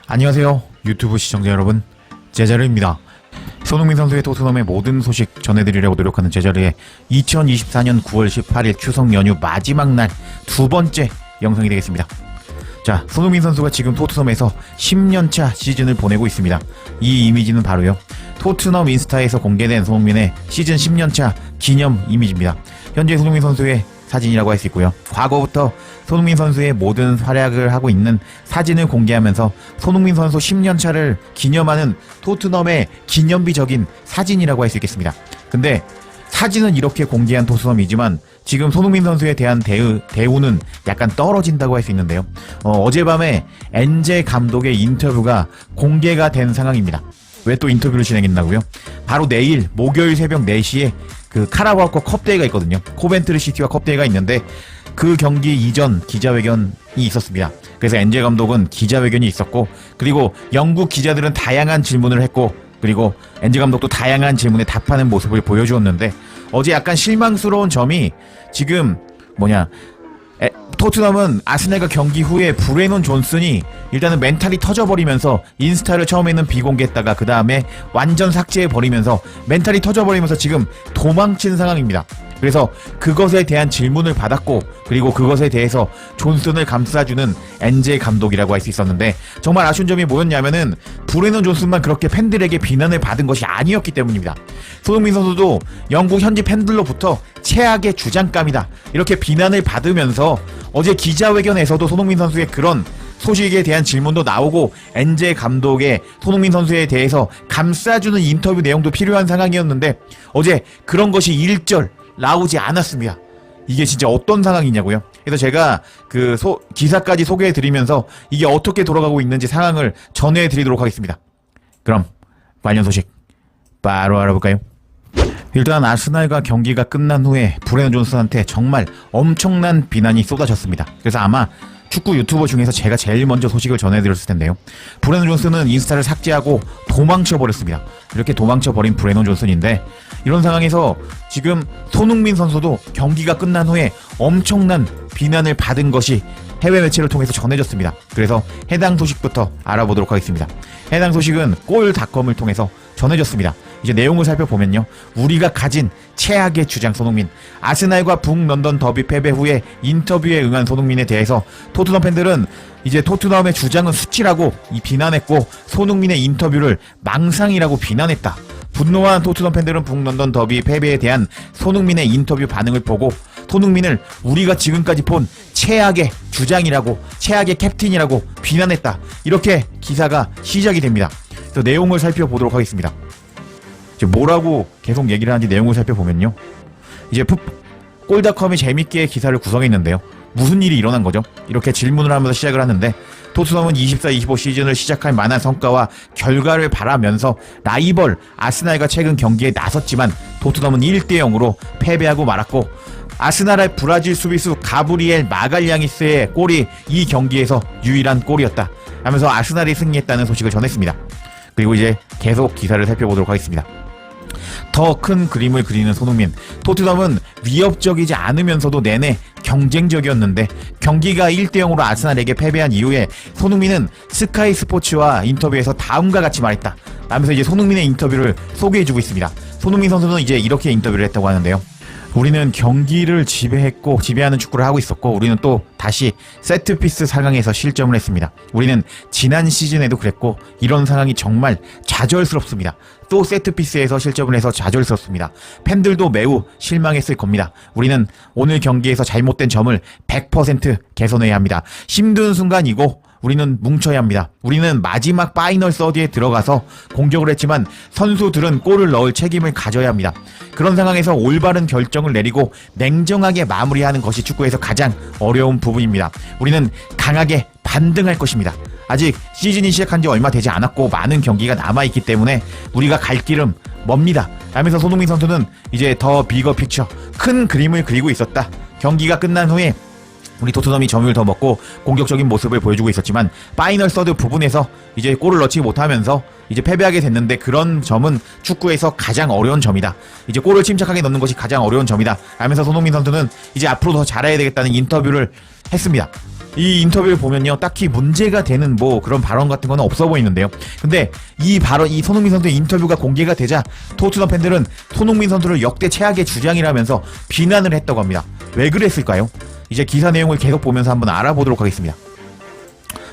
안녕하세요 유튜브 시청자 여러분, 제자르입니다. 손흥민 선수의 토트넘의 모든 소식 전해드리려고 노력하는 제자르의 2024년 9월 18일 추석 연휴 마지막 날 두 번째 영상이 되겠습니다. 자, 손흥민 선수가 지금 토트넘에서 10년차 시즌을 보내고 있습니다. 이 이미지는 바로요, 토트넘 인스타에서 공개된 손흥민의 시즌 10년차 기념 이미지입니다. 현재 손흥민 선수의 사진이라고 할 수 있고요. 과거부터 손흥민 선수의 모든 활약을 하고 있는 사진을 공개하면서 손흥민 선수 10년차를 기념하는 토트넘의 기념비적인 사진이라고 할 수 있겠습니다. 근데 사진은 이렇게 공개한 토트넘이지만 지금 손흥민 선수에 대한 대우는 약간 떨어진다고 할 수 있는데요. 어젯밤에 엔제 감독의 인터뷰가 공개가 된 상황입니다. 왜 또 인터뷰를 진행했나고요? 바로 내일 목요일 새벽 4시에 그 카라바오컵 컵대회가 있거든요. 코벤트리 시티와 컵대회가 있는데 그 경기 이전 기자회견이 있었습니다. 그래서 엔제 감독은 기자회견이 있었고, 그리고 영국 기자들은 다양한 질문을 했고, 그리고 엔제 감독도 다양한 질문에 답하는 모습을 보여주었는데, 어제 약간 실망스러운 점이 지금 토트넘은 아스날과 경기 후에 브레논 존슨이 일단은 멘탈이 터져버리면서 인스타를 처음에는 비공개했다가 그 다음에 완전 삭제해버리면서 멘탈이 터져버리면서 지금 도망친 상황입니다. 그래서 그것에 대한 질문을 받았고, 그리고 그것에 대해서 존슨을 감싸주는 엔제 감독이라고 할 수 있었는데, 정말 아쉬운 점이 뭐였냐면은 브레논 존슨만 그렇게 팬들에게 비난을 받은 것이 아니었기 때문입니다. 손흥민 선수도 영국 현지 팬들로부터 최악의 주장감이다 이렇게 비난을 받으면서 어제 기자회견에서도 손흥민 선수의 그런 소식에 대한 질문도 나오고, 엔제 감독의 손흥민 선수에 대해서 감싸주는 인터뷰 내용도 필요한 상황이었는데 어제 그런 것이 일절 나오지 않았습니다. 이게 진짜 어떤 상황이냐고요? 그래서 제가 그 기사까지 소개해드리면서 이게 어떻게 돌아가고 있는지 상황을 전해드리도록 하겠습니다. 그럼 관련 소식 바로 알아볼까요? 일단 아스날과 경기가 끝난 후에 브레논 존슨한테 정말 엄청난 비난이 쏟아졌습니다. 그래서 아마 축구 유튜버 중에서 제가 제일 먼저 소식을 전해드렸을 텐데요. 브레논 존슨은 인스타를 삭제하고 도망쳐버렸습니다. 이렇게 도망쳐버린 브레논 존슨인데, 이런 상황에서 지금 손흥민 선수도 경기가 끝난 후에 엄청난 비난을 받은 것이 해외 매체를 통해서 전해졌습니다. 그래서 해당 소식부터 알아보도록 하겠습니다. 해당 소식은 골닷컴을 통해서 전해졌습니다. 이제 내용을 살펴보면요, 우리가 가진 최악의 주장 손흥민, 아스날과 북런던 더비 패배 후에 인터뷰에 응한 손흥민에 대해서 토트넘 팬들은 이제 토트넘의 주장은 수치라고 비난했고, 손흥민의 인터뷰를 망상이라고 비난했다. 분노한 토트넘 팬들은 북런던 더비 패배에 대한 손흥민의 인터뷰 반응을 보고 손흥민을 우리가 지금까지 본 최악의 주장이라고, 최악의 캡틴이라고 비난했다. 이렇게 기사가 시작이 됩니다. 그래서 내용을 살펴보도록 하겠습니다. 뭐라고 계속 얘기를 하는지 내용을 살펴보면요, 이제 골닷컴이 재밌게 기사를 구성했는데요. 무슨 일이 일어난 거죠? 이렇게 질문을 하면서 시작을 하는데, 토트넘은 24-25 시즌을 시작할 만한 성과와 결과를 바라면서 라이벌 아스날과 최근 경기에 나섰지만 토트넘은 1-0으로 패배하고 말았고, 아스날의 브라질 수비수 가브리엘 마갈량이스의 골이 이 경기에서 유일한 골이었다 하면서 아스날이 승리했다는 소식을 전했습니다. 그리고 이제 계속 기사를 살펴보도록 하겠습니다. 더 큰 그림을 그리는 손흥민, 토트넘은 위협적이지 않으면서도 내내 경쟁적이었는데 경기가 1-0으로 아스날에게 패배한 이후에 손흥민은 스카이 스포츠와 인터뷰에서 다음과 같이 말했다 라면서 이제 손흥민의 인터뷰를 소개해주고 있습니다. 손흥민 선수는 이제 이렇게 인터뷰를 했다고 하는데요. 우리는 경기를 지배하는 축구를 하고 있었고, 우리는 또 다시 세트피스 상황에서 실점을 했습니다. 우리는 지난 시즌에도 그랬고, 이런 상황이 정말 좌절스럽습니다. 또 세트피스에서 실점을 해서 좌절스럽습니다. 팬들도 매우 실망했을 겁니다. 우리는 오늘 경기에서 잘못된 점을 100% 개선해야 합니다. 힘든 순간이고 우리는 뭉쳐야 합니다. 우리는 마지막 파이널 서드에 들어가서 공격을 했지만 선수들은 골을 넣을 책임을 가져야 합니다. 그런 상황에서 올바른 결정을 내리고 냉정하게 마무리하는 것이 축구에서 가장 어려운 부분입니다. 우리는 강하게 반등할 것입니다. 아직 시즌이 시작한 지 얼마 되지 않았고 많은 경기가 남아있기 때문에 우리가 갈 길은 멉니다 하면서 손흥민 선수는 이제 더 비거 픽처, 큰 그림을 그리고 있었다. 경기가 끝난 후에 우리 토트넘이 점유율 더 먹고 공격적인 모습을 보여주고 있었지만 파이널 서드 부분에서 이제 골을 넣지 못하면서 이제 패배하게 됐는데, 그런 점은 축구에서 가장 어려운 점이다. 이제 골을 침착하게 넣는 것이 가장 어려운 점이다 하면서 손흥민 선수는 이제 앞으로 더 잘해야 되겠다는 인터뷰를 했습니다. 이 인터뷰를 보면요, 딱히 문제가 되는 뭐 그런 발언 같은 건 없어 보이는데요. 근데 이 손흥민 선수의 인터뷰가 공개가 되자 토트넘 팬들은 손흥민 선수를 역대 최악의 주장이라면서 비난을 했다고 합니다. 왜 그랬을까요? 이제 기사 내용을 계속 보면서 한번 알아보도록 하겠습니다.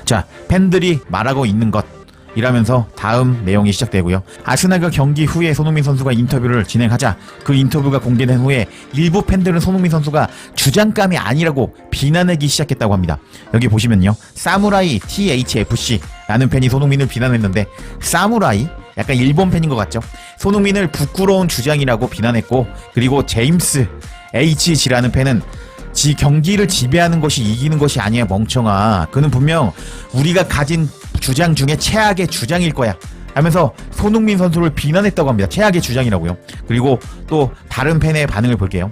자, 팬들이 말하고 있는 것 이라면서 다음 내용이 시작되고요. 아스날과 경기 후에 손흥민 선수가 인터뷰를 진행하자 그 인터뷰가 공개된 후에 일부 팬들은 손흥민 선수가 주장감이 아니라고 비난하기 시작했다고 합니다. 여기 보시면요, 사무라이 THFC라는 팬이 손흥민을 비난했는데, 사무라이? 약간 일본 팬인 것 같죠? 손흥민을 부끄러운 주장이라고 비난했고, 그리고 제임스 HG라는 팬은 경기를 지배하는 것이 이기는 것이 아니야 멍청아, 그는 분명 우리가 가진 주장 중에 최악의 주장일 거야 하면서 손흥민 선수를 비난했다고 합니다. 최악의 주장이라고요. 그리고 또 다른 팬의 반응을 볼게요.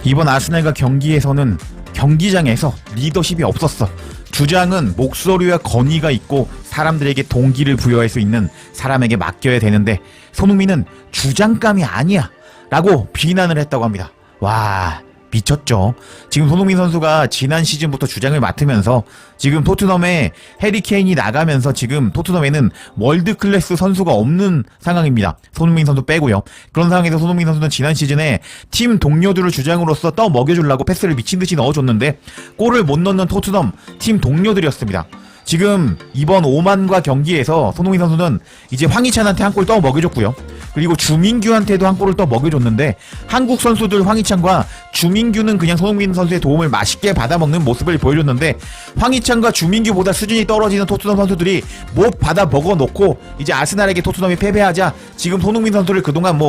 이번 아스날과 경기에서는 경기장에서 리더십이 없었어. 주장은 목소리와 건의가 있고 사람들에게 동기를 부여할 수 있는 사람에게 맡겨야 되는데 손흥민은 주장감이 아니야 라고 비난을 했다고 합니다. 와, 미쳤죠. 지금 손흥민 선수가 지난 시즌부터 주장을 맡으면서 지금 토트넘에 해리 케인이 나가면서 지금 토트넘에는 월드 클래스 선수가 없는 상황입니다. 손흥민 선수 빼고요. 그런 상황에서 손흥민 선수는 지난 시즌에 팀 동료들을 주장으로서 먹여주려고 패스를 미친듯이 넣어줬는데 골을 못 넣는 토트넘 팀 동료들이었습니다. 지금 이번 오만과 경기에서 손흥민 선수는 이제 황희찬한테 한 골 먹여줬고요. 그리고 주민규한테도 한 골을 먹여줬는데 한국 선수들 황희찬과 주민규는 그냥 손흥민 선수의 도움을 맛있게 받아먹는 모습을 보여줬는데 황희찬과 주민규보다 수준이 떨어지는 토트넘 선수들이 못 받아 먹어놓고 이제 아스날에게 토트넘이 패배하자 지금 손흥민 선수를 그동안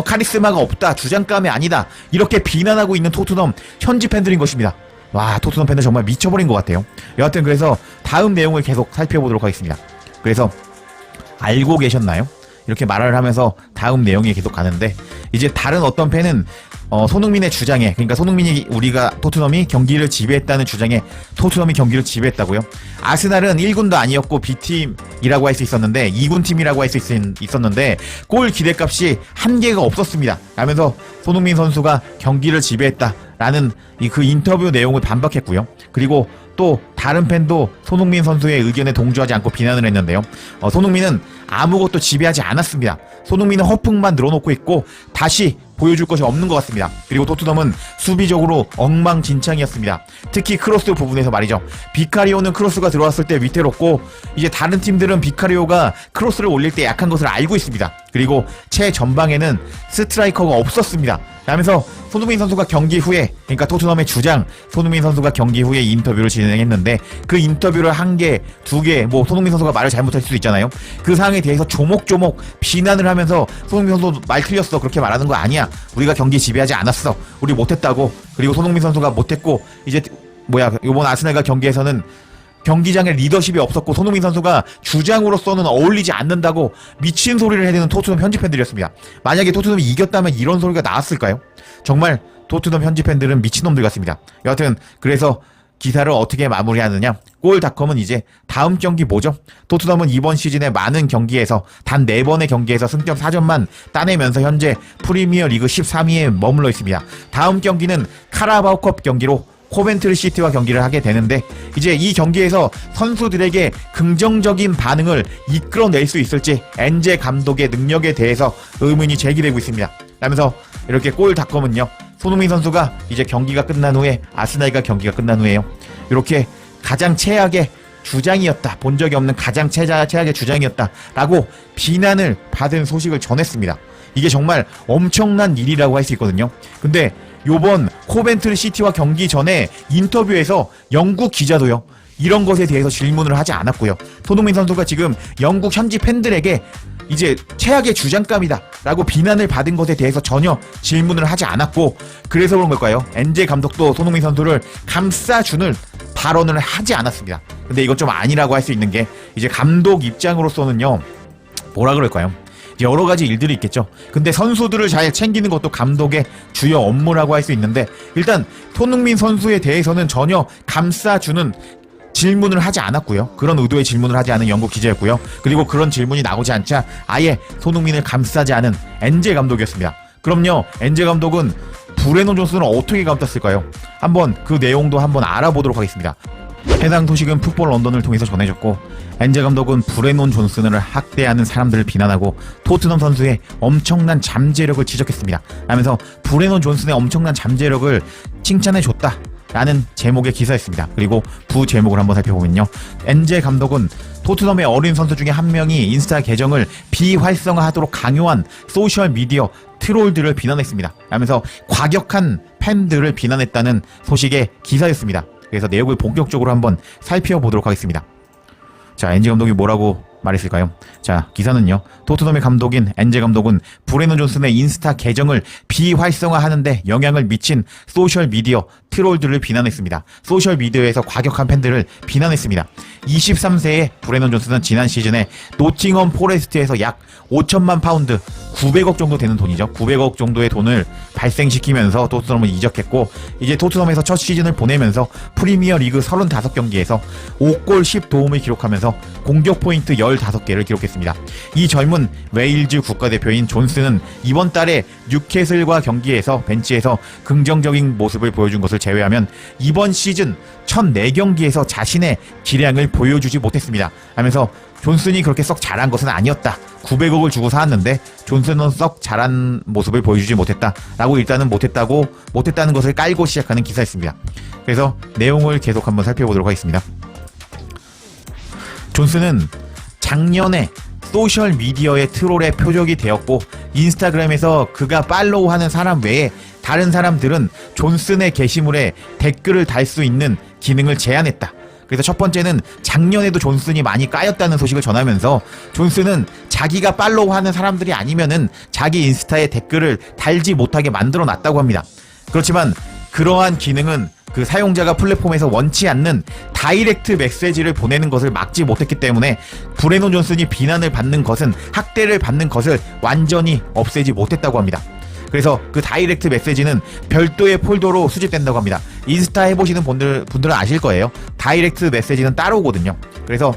카리스마가 없다, 주장감이 아니다 이렇게 비난하고 있는 토트넘 현지 팬들인 것입니다. 와, 토트넘 팬들 정말 미쳐버린 것 같아요. 여하튼 그래서 다음 내용을 계속 살펴보도록 하겠습니다. 그래서 알고 계셨나요? 이렇게 말을 하면서 다음 내용이 계속 가는데, 이제 다른 어떤 팬은 손흥민의 주장에, 그러니까 손흥민이 우리가 토트넘이 경기를 지배했다는 주장에 토트넘이 경기를 지배했다고요? 아스날은 1군도 아니었고 B팀이라고 할 수 있었는데 2군 팀이라고 할 수 있었는데 골 기대값이 한계가 없었습니다 라면서 손흥민 선수가 경기를 지배했다라는 그 인터뷰 내용을 반박했고요. 그리고 또 다른 팬도 손흥민 선수의 의견에 동조하지 않고 비난을 했는데요. 손흥민은 아무것도 지배하지 않았습니다. 손흥민은 허풍만 늘어놓고 있고 다시 보여줄 것이 없는 것 같습니다. 그리고 토트넘은 수비적으로 엉망진창이었습니다. 특히 크로스 부분에서 말이죠. 비카리오는 크로스가 들어왔을 때 위태롭고 이제 다른 팀들은 비카리오가 크로스를 올릴 때 약한 것을 알고 있습니다. 그리고 최전방에는 스트라이커가 없었습니다. 라면서 손흥민 선수가 경기 후에, 그러니까 토트넘의 주장 손흥민 선수가 경기 후에 인터뷰를 진행했는데 그 인터뷰를 한 개, 두 개, 손흥민 선수가 말을 잘못할 수도 있잖아요. 그 사항에 대해서 조목조목 비난을 하면서 손흥민 선수 말 틀렸어, 그렇게 말하는 거 아니야, 우리가 경기 지배하지 않았어, 우리 못했다고. 그리고 손흥민 선수가 못했고 이제 이번 아스날과 경기에서는 경기장에 리더십이 없었고 손흥민 선수가 주장으로서는 어울리지 않는다고 미친 소리를 해대는 토트넘 현지 팬들이었습니다. 만약에 토트넘이 이겼다면 이런 소리가 나왔을까요? 정말 토트넘 현지 팬들은 미친놈들 같습니다. 여하튼 그래서 기사를 어떻게 마무리하느냐, 골닷컴은 이제 다음 경기 뭐죠? 토트넘은 이번 시즌에 많은 경기에서 단 4번의 경기에서 승점 4점만 따내면서 현재 프리미어 리그 13위에 머물러 있습니다. 다음 경기는 카라바오컵 경기로 코벤트리 시티와 경기를 하게 되는데 이제 이 경기에서 선수들에게 긍정적인 반응을 이끌어낼 수 있을지 엔제 감독의 능력에 대해서 의문이 제기되고 있습니다. 라면서 이렇게 골닷컴은요, 손흥민 선수가 이제 경기가 끝난 후에, 아스날과 경기가 끝난 후에요, 이렇게 가장 최악의 주장이었다, 본 적이 없는 가장 최악의 주장이었다 라고 비난을 받은 소식을 전했습니다. 이게 정말 엄청난 일이라고 할 수 있거든요. 근데 요번 코벤트리 시티와 경기 전에 인터뷰에서 영국 기자도요, 이런 것에 대해서 질문을 하지 않았고요. 손흥민 선수가 지금 영국 현지 팬들에게 이제 최악의 주장감이다 라고 비난을 받은 것에 대해서 전혀 질문을 하지 않았고, 그래서 그런 걸까요? 엔제 감독도 손흥민 선수를 감싸주는 발언을 하지 않았습니다. 근데 이건 좀 아니라고 할 수 있는 게, 이제 감독 입장으로서는요, 뭐라 그럴까요? 여러 가지 일들이 있겠죠. 근데 선수들을 잘 챙기는 것도 감독의 주요 업무라고 할 수 있는데, 일단 손흥민 선수에 대해서는 전혀 감싸주는 질문을 하지 않았고요. 그런 의도의 질문을 하지 않은 영국 기자였고요. 그리고 그런 질문이 나오지 않자 아예 손흥민을 감싸지 않은 엔제 감독이었습니다. 그럼요, 엔제 감독은 브레넌 존슨을 어떻게 감쌌을까요? 한번 그 내용도 한번 알아보도록 하겠습니다. 해당 소식은 풋볼 런던을 통해서 전해졌고 엔제 감독은 브레논 존슨을 학대하는 사람들을 비난하고 토트넘 선수의 엄청난 잠재력을 지적했습니다. 하면서 브레논 존슨의 엄청난 잠재력을 칭찬해줬다 라는 제목의 기사였습니다. 그리고 부제목을 한번 살펴보면요, 엔제 감독은 토트넘의 어린 선수 중에 한 명이 인스타 계정을 비활성화하도록 강요한 소셜미디어 트롤들을 비난했습니다. 하면서 과격한 팬들을 비난했다는 소식의 기사였습니다. 그래서 내용을 본격적으로 한번 살펴보도록 하겠습니다. 자, 엔제 감독이 뭐라고 말했을까요? 자, 기사는요, 토트넘의 감독인 엔제 감독은 브레논 존슨의 인스타 계정을 비활성화하는데 영향을 미친 소셜미디어 트롤들을 비난했습니다. 소셜미디어에서 과격한 팬들을 비난했습니다. 23세의 브레논 존슨은 지난 시즌에 노팅엄 포레스트에서 약 5천만 파운드, 900억 정도 되는 돈이죠. 900억 정도의 돈을 발생시키면서 토트넘을 이적했고, 이제 토트넘에서 첫 시즌을 보내면서 프리미어 리그 35경기에서 5골 10도움을 기록하면서 공격 포인트 15개를 기록했습니다. 이 젊은 웨일즈 국가대표인 존슨은 이번 달에 뉴캐슬과 경기에서 벤치에서 긍정적인 모습을 보여준 것을 제외하면 이번 시즌 첫 4경기에서 자신의 기량을 보여주지 못했습니다. 하면서 존슨이 그렇게 썩 잘한 것은 아니었다. 900억을 주고 사왔는데 존슨은 썩 잘한 모습을 보여주지 못했다 라고 일단은 못했다는 것을 깔고 시작하는 기사였습니다. 그래서 내용을 계속 한번 살펴보도록 하겠습니다. 존슨은 작년에 소셜미디어의 트롤의 표적이 되었고, 인스타그램에서 그가 팔로우하는 사람 외에 다른 사람들은 존슨의 게시물에 댓글을 달 수 있는 기능을 제한했다. 그래서 첫 번째는 작년에도 존슨이 많이 까였다는 소식을 전하면서 존슨은 자기가 팔로우하는 사람들이 아니면은 자기 인스타에 댓글을 달지 못하게 만들어 놨다고 합니다. 그렇지만 그러한 기능은 그 사용자가 플랫폼에서 원치 않는 다이렉트 메시지를 보내는 것을 막지 못했기 때문에 브레논 존슨이 비난을 받는 것은, 학대를 받는 것을 완전히 없애지 못했다고 합니다. 그래서 그 다이렉트 메시지는 별도의 폴더로 수집된다고 합니다. 인스타 해보시는 분들은 아실 거예요. 다이렉트 메시지는 따로 오거든요. 그래서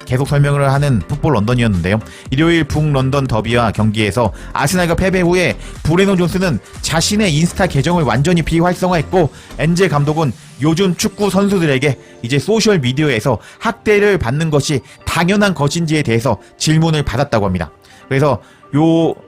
계속 설명을 하는 풋볼 런던이었는데요. 일요일 북런던 더비와 경기에서 아스날과 패배 후에 브레논 존슨은 자신의 인스타 계정을 완전히 비활성화했고, 엔제 감독은 요즘 축구 선수들에게 이제 소셜미디어에서 학대를 받는 것이 당연한 것인지에 대해서 질문을 받았다고 합니다. 그래서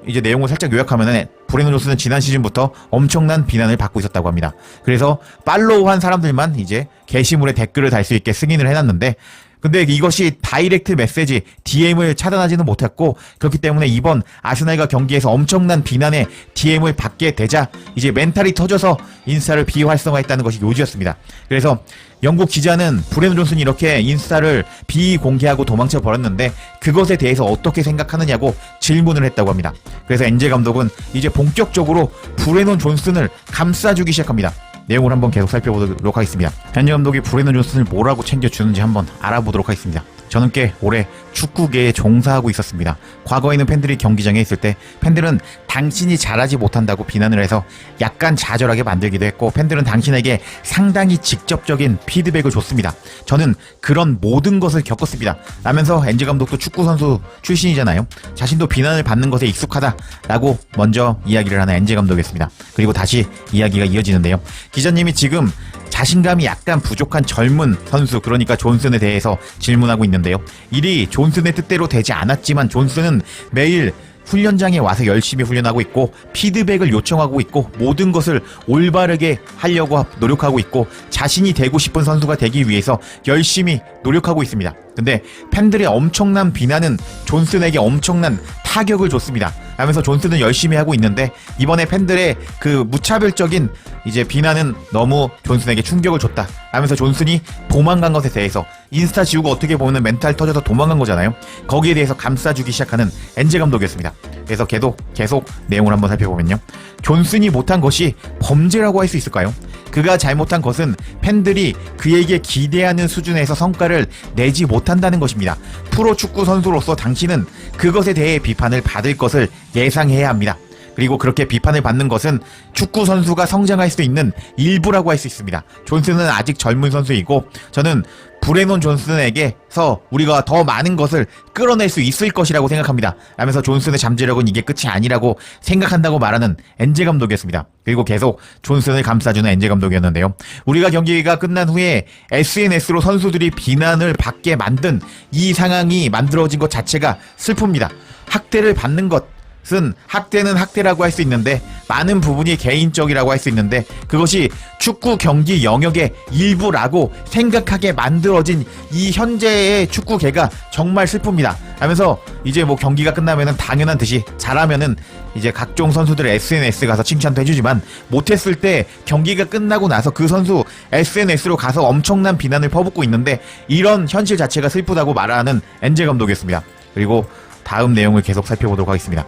이제 내용을 살짝 요약하면은 브레논 존슨은 지난 시즌부터 엄청난 비난을 받고 있었다고 합니다. 그래서 팔로우한 사람들만 이제 게시물에 댓글을 달 수 있게 승인을 해놨는데, 근데 이것이 다이렉트 메시지, DM을 차단하지는 못했고, 그렇기 때문에 이번 아스날과 경기에서 엄청난 비난의 DM을 받게 되자 이제 멘탈이 터져서 인스타를 비활성화했다는 것이 요지였습니다. 그래서 영국 기자는 브레논 존슨이 이렇게 인스타를 비공개하고 도망쳐 버렸는데 그것에 대해서 어떻게 생각하느냐고 질문을 했다고 합니다. 그래서 엔제 감독은 이제 본격적으로 브레논 존슨을 감싸주기 시작합니다. 내용을 한번 계속 살펴보도록 하겠습니다. 엔제 감독이 브레논 존슨을 뭐라고 챙겨주는지 한번 알아보도록 하겠습니다. 저는 꽤 오래 축구계에 종사하고 있었습니다. 과거에는 팬들이 경기장에 있을 때 팬들은 당신이 잘하지 못한다고 비난을 해서 약간 좌절하게 만들기도 했고, 팬들은 당신에게 상당히 직접적인 피드백을 줬습니다. 저는 그런 모든 것을 겪었습니다. 라면서 엔제 감독도 축구선수 출신이잖아요. 자신도 비난을 받는 것에 익숙하다라고 먼저 이야기를 하는 엔제 감독이었습니다. 그리고 다시 이야기가 이어지는데요. 기자님이 지금 자신감이 약간 부족한 젊은 선수, 그러니까 존슨에 대해서 질문하고 있는데요. 일이 존슨의 뜻대로 되지 않았지만 존슨은 매일 훈련장에 와서 열심히 훈련하고 있고 피드백을 요청하고 있고 모든 것을 올바르게 하려고 노력하고 있고 자신이 되고 싶은 선수가 되기 위해서 열심히 노력하고 있습니다. 근데 팬들의 엄청난 비난은 존슨에게 엄청난 타격을 줬습니다. 하면서 존슨은 열심히 하고 있는데 이번에 팬들의 그 무차별적인 이제 비난은 너무 존슨에게 충격을 줬다 하면서 존슨이 도망간 것에 대해서, 인스타 지우고 어떻게 보면 멘탈 터져서 도망간 거잖아요. 거기에 대해서 감싸주기 시작하는 엔제 감독이었습니다. 그래서 계속 내용을 한번 살펴보면요. 존슨이 못한 것이 범죄라고 할 수 있을까요? 그가 잘못한 것은 팬들이 그에게 기대하는 수준에서 성과를 내지 못한다는 것입니다. 프로축구 선수로서 당신은 그것에 대해 비판을 받을 것을 예상해야 합니다. 그리고 그렇게 비판을 받는 것은 축구 선수가 성장할 수 있는 일부라고 할 수 있습니다. 존슨은 아직 젊은 선수이고 저는 브레논 존슨에게서 우리가 더 많은 것을 끌어낼 수 있을 것이라고 생각합니다. 라면서 존슨의 잠재력은 이게 끝이 아니라고 생각한다고 말하는 엔제 감독이었습니다. 그리고 계속 존슨을 감싸주는 엔제 감독이었는데요. 우리가 경기가 끝난 후에 SNS로 선수들이 비난을 받게 만든 이 상황이 만들어진 것 자체가 슬픕니다. 학대를 받는 것은 학대는 학대라고 할 수 있는데 많은 부분이 개인적이라고 할 수 있는데 그것이 축구 경기 영역의 일부라고 생각하게 만들어진 이 현재의 축구계가 정말 슬픕니다. 하면서 이제 뭐 경기가 끝나면은 당연한 듯이 잘하면은 이제 각종 선수들의 SNS 가서 칭찬도 해주지만 못했을 때 경기가 끝나고 나서 그 선수 SNS로 가서 엄청난 비난을 퍼붓고 있는데 이런 현실 자체가 슬프다고 말하는 엔제 감독이었습니다. 그리고 다음 내용을 계속 살펴보도록 하겠습니다.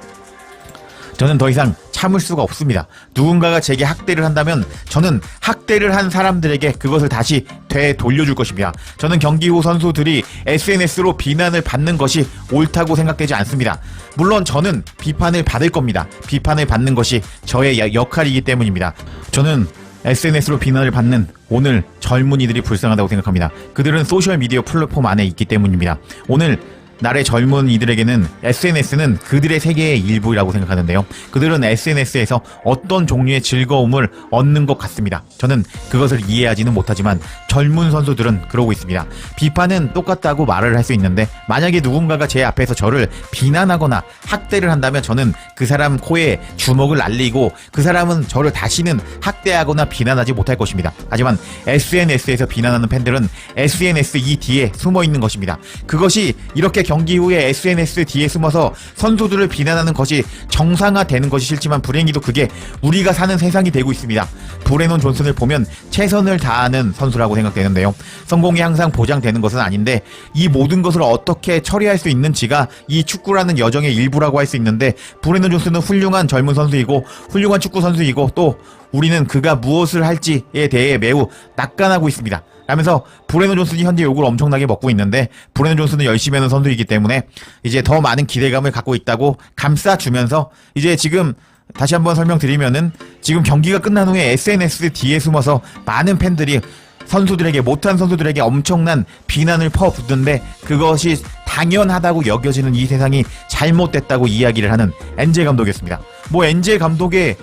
저는 더 이상 참을 수가 없습니다. 누군가가 제게 학대를 한다면 저는 학대를 한 사람들에게 그것을 다시 되돌려줄 것입니다. 저는 경기 후 선수들이 SNS로 비난을 받는 것이 옳다고 생각되지 않습니다. 물론 저는 비판을 받을 겁니다. 비판을 받는 것이 저의 역할이기 때문입니다. 저는 SNS로 비난을 받는 오늘 젊은이들이 불쌍하다고 생각합니다. 그들은 소셜미디어 플랫폼 안에 있기 때문입니다. 오늘 날의 젊은 이들에게는 SNS는 그들의 세계의 일부라고 생각하는데요. 그들은 SNS에서 어떤 종류의 즐거움을 얻는 것 같습니다. 저는 그것을 이해하지는 못하지만 젊은 선수들은 그러고 있습니다. 비판은 똑같다고 말을 할 수 있는데 만약에 누군가가 제 앞에서 저를 비난하거나 학대를 한다면 저는 그 사람 코에 주먹을 날리고 그 사람은 저를 다시는 학대하거나 비난하지 못할 것입니다. 하지만 SNS에서 비난하는 팬들은 SNS 이 뒤에 숨어있는 것입니다. 그것이 이렇게 경기 후에 SNS 뒤에 숨어서 선수들을 비난하는 것이 정상화되는 것이 싫지만 불행히도 그게 우리가 사는 세상이 되고 있습니다. 브레논 존슨을 보면 최선을 다하는 선수라고 생각되는데요. 성공이 항상 보장되는 것은 아닌데 이 모든 것을 어떻게 처리할 수 있는지가 이 축구라는 여정의 일부라고 할 수 있는데 브레논 존슨은 훌륭한 젊은 선수이고 훌륭한 축구 선수이고 또 우리는 그가 무엇을 할지에 대해 매우 낙관하고 있습니다. 라면서 브레논 존슨이 현재 욕을 엄청나게 먹고 있는데 브레논 존슨은 열심히 하는 선수이기 때문에 이제 더 많은 기대감을 갖고 있다고 감싸주면서 이제 지금 다시 한번 설명드리면은 지금 경기가 끝난 후에 SNS 뒤에 숨어서 많은 팬들이 선수들에게 못한 선수들에게 엄청난 비난을 퍼붓는데 그것이 당연하다고 여겨지는 이 세상이 잘못됐다고 이야기를 하는 엔제 감독이었습니다. 뭐 엔제 감독의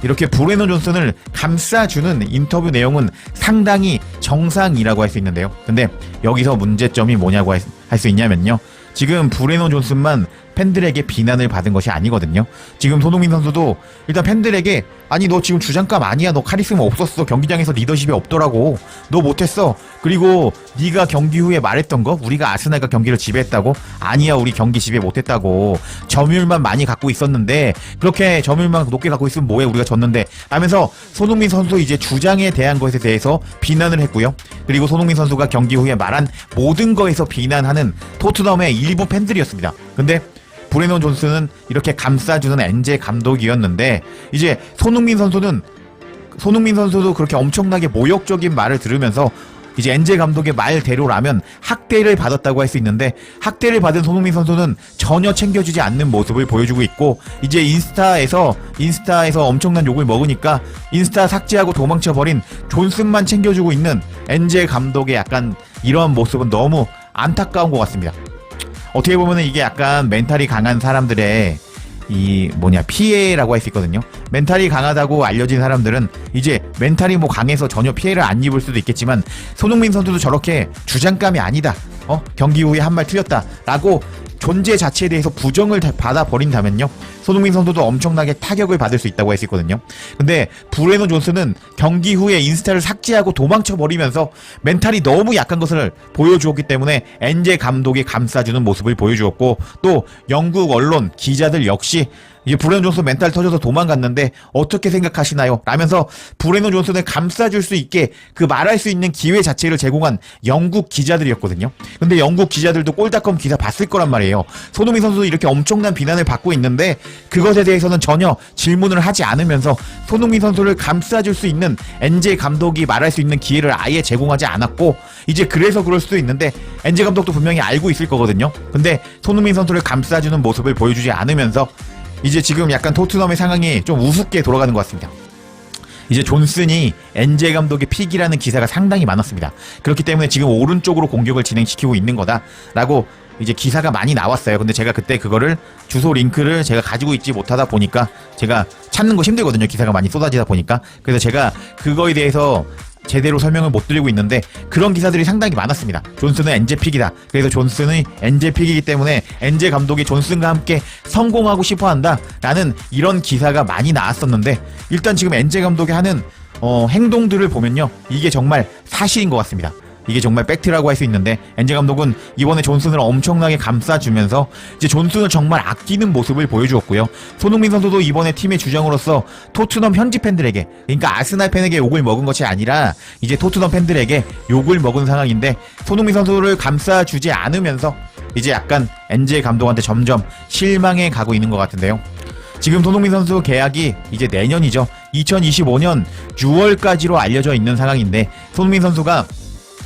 이렇게 브레논 존슨을 감싸주는 인터뷰 내용은 상당히 정상이라고 할 수 있는데요. 근데 여기서 문제점이 뭐냐고 할 수 있냐면요. 지금 브레논 존슨만 팬들에게 비난을 받은 것이 아니거든요. 지금 손흥민 선수도 일단 팬들에게 아니 너 지금 주장감 아니야. 너 카리스마 없었어. 경기장에서 리더십이 없더라고. 너 못했어. 그리고 네가 경기 후에 말했던 거 우리가 아스날과 경기를 지배했다고? 아니야 우리 경기 지배 못했다고. 점유율만 많이 갖고 있었는데 그렇게 점유율만 높게 갖고 있으면 뭐해 우리가 졌는데 하면서 손흥민 선수 이제 주장에 대한 것에 대해서 비난을 했고요. 그리고 손흥민 선수가 경기 후에 말한 모든 거에서 비난하는 토트넘의 일부 팬들이었습니다. 근데 브레논 존슨은 이렇게 감싸주는 엔제 감독이었는데 이제 손흥민 선수도 그렇게 엄청나게 모욕적인 말을 들으면서 이제 엔제 감독의 말대로라면 학대를 받았다고 할 수 있는데 학대를 받은 손흥민 선수는 전혀 챙겨주지 않는 모습을 보여주고 있고 이제 인스타에서 엄청난 욕을 먹으니까 인스타 삭제하고 도망쳐버린 존슨만 챙겨주고 있는 엔제 감독의 약간 이런 모습은 너무 안타까운 것 같습니다. 어떻게 보면은 이게 약간 멘탈이 강한 사람들의 피해라고 할 수 있거든요. 멘탈이 강하다고 알려진 사람들은 이제 멘탈이 강해서 전혀 피해를 안 입을 수도 있겠지만 손흥민 선수도 저렇게 주장감이 아니다. 경기 후에 한 말 틀렸다라고 존재 자체에 대해서 부정을 받아버린다면요. 손흥민 선수도 엄청나게 타격을 받을 수 있다고 했었거든요. 근데 브레논 존슨은 경기 후에 인스타를 삭제하고 도망쳐버리면서 멘탈이 너무 약한 것을 보여주었기 때문에 엔제 감독이 감싸주는 모습을 보여주었고 또 영국 언론 기자들 역시 이제 브레논 존슨 멘탈 터져서 도망갔는데 어떻게 생각하시나요? 라면서 브레논 존슨을 감싸줄 수 있게 그 말할 수 있는 기회 자체를 제공한 영국 기자들이었거든요. 근데 영국 기자들도 골닷컴 기사 봤을 거란 말이에요. 손흥민 선수도 이렇게 엄청난 비난을 받고 있는데 그것에 대해서는 전혀 질문을 하지 않으면서 손흥민 선수를 감싸줄 수 있는 엔제 감독이 말할 수 있는 기회를 아예 제공하지 않았고 이제 그래서 그럴 수도 있는데 엔제 감독도 분명히 알고 있을 거거든요. 근데 손흥민 선수를 감싸주는 모습을 보여주지 않으면서 이제 지금 약간 토트넘의 상황이 좀 우습게 돌아가는 것 같습니다. 이제 존슨이 엔제 감독의 픽이라는 기사가 상당히 많았습니다. 그렇기 때문에 지금 오른쪽으로 공격을 진행시키고 있는 거다라고 이제 기사가 많이 나왔어요. 근데 제가 그때 그거를 주소 링크를 제가 가지고 있지 못하다 보니까 제가 찾는 거 힘들거든요. 기사가 많이 쏟아지다 보니까. 그래서 제가 그거에 대해서 제대로 설명을 못 드리고 있는데 그런 기사들이 상당히 많았습니다. 존슨은 엔제 픽이다. 그래서 존슨이 엔제 픽이기 때문에 엔제 감독이 존슨과 함께 성공하고 싶어한다 라는 이런 기사가 많이 나왔었는데 일단 지금 엔제 감독이 하는 행동들을 보면요, 이게 정말 사실인 것 같습니다. 이게 정말 팩트라고 할 수 있는데, 엔제 감독은 이번에 존슨을 엄청나게 감싸주면서 이제 존슨을 정말 아끼는 모습을 보여주었고요. 손흥민 선수도 이번에 팀의 주장으로서 토트넘 현지 팬들에게, 그러니까 아스날 팬에게 욕을 먹은 것이 아니라 이제 토트넘 팬들에게 욕을 먹은 상황인데, 손흥민 선수를 감싸주지 않으면서 이제 약간 엔제 감독한테 점점 실망해 가고 있는 것 같은데요. 지금 손흥민 선수 계약이 이제 내년이죠. 2025년 6월까지로 알려져 있는 상황인데, 손흥민 선수가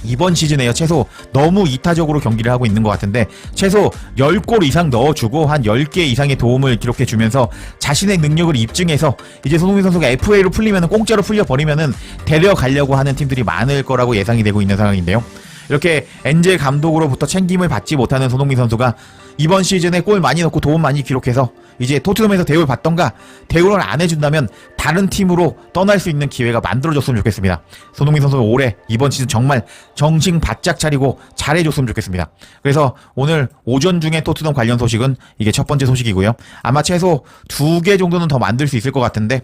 이번 시즌에요, 최소 너무 이타적으로 경기를 하고 있는 것 같은데 최소 10골 이상 넣어주고 한 10개 이상의 도움을 기록해주면서 자신의 능력을 입증해서 이제 손흥민 선수가 FA로 풀리면 공짜로 풀려버리면은 데려가려고 하는 팀들이 많을 거라고 예상이 되고 있는 상황인데요. 이렇게 엔제 감독으로부터 챙김을 받지 못하는 손흥민 선수가 이번 시즌에 골 많이 넣고 도움 많이 기록해서 이제 토트넘에서 대우를 받던가, 대우를 안 해준다면 다른 팀으로 떠날 수 있는 기회가 만들어졌으면 좋겠습니다. 손흥민 선수는 올해 이번 시즌 정말 정신 바짝 차리고 잘해줬으면 좋겠습니다. 그래서 오늘 오전 중에 토트넘 관련 소식은 이게 첫 번째 소식이고요. 아마 최소 2개 정도는 더 만들 수 있을 것 같은데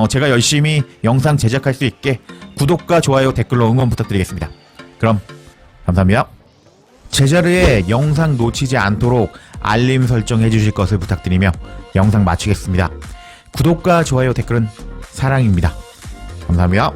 제가 열심히 영상 제작할 수 있게 구독과 좋아요, 댓글로 응원 부탁드리겠습니다. 그럼 감사합니다. 제자리에 영상 놓치지 않도록 알림 설정해 주실 것을 부탁드리며 영상 마치겠습니다. 구독과 좋아요, 댓글은 사랑입니다. 감사합니다.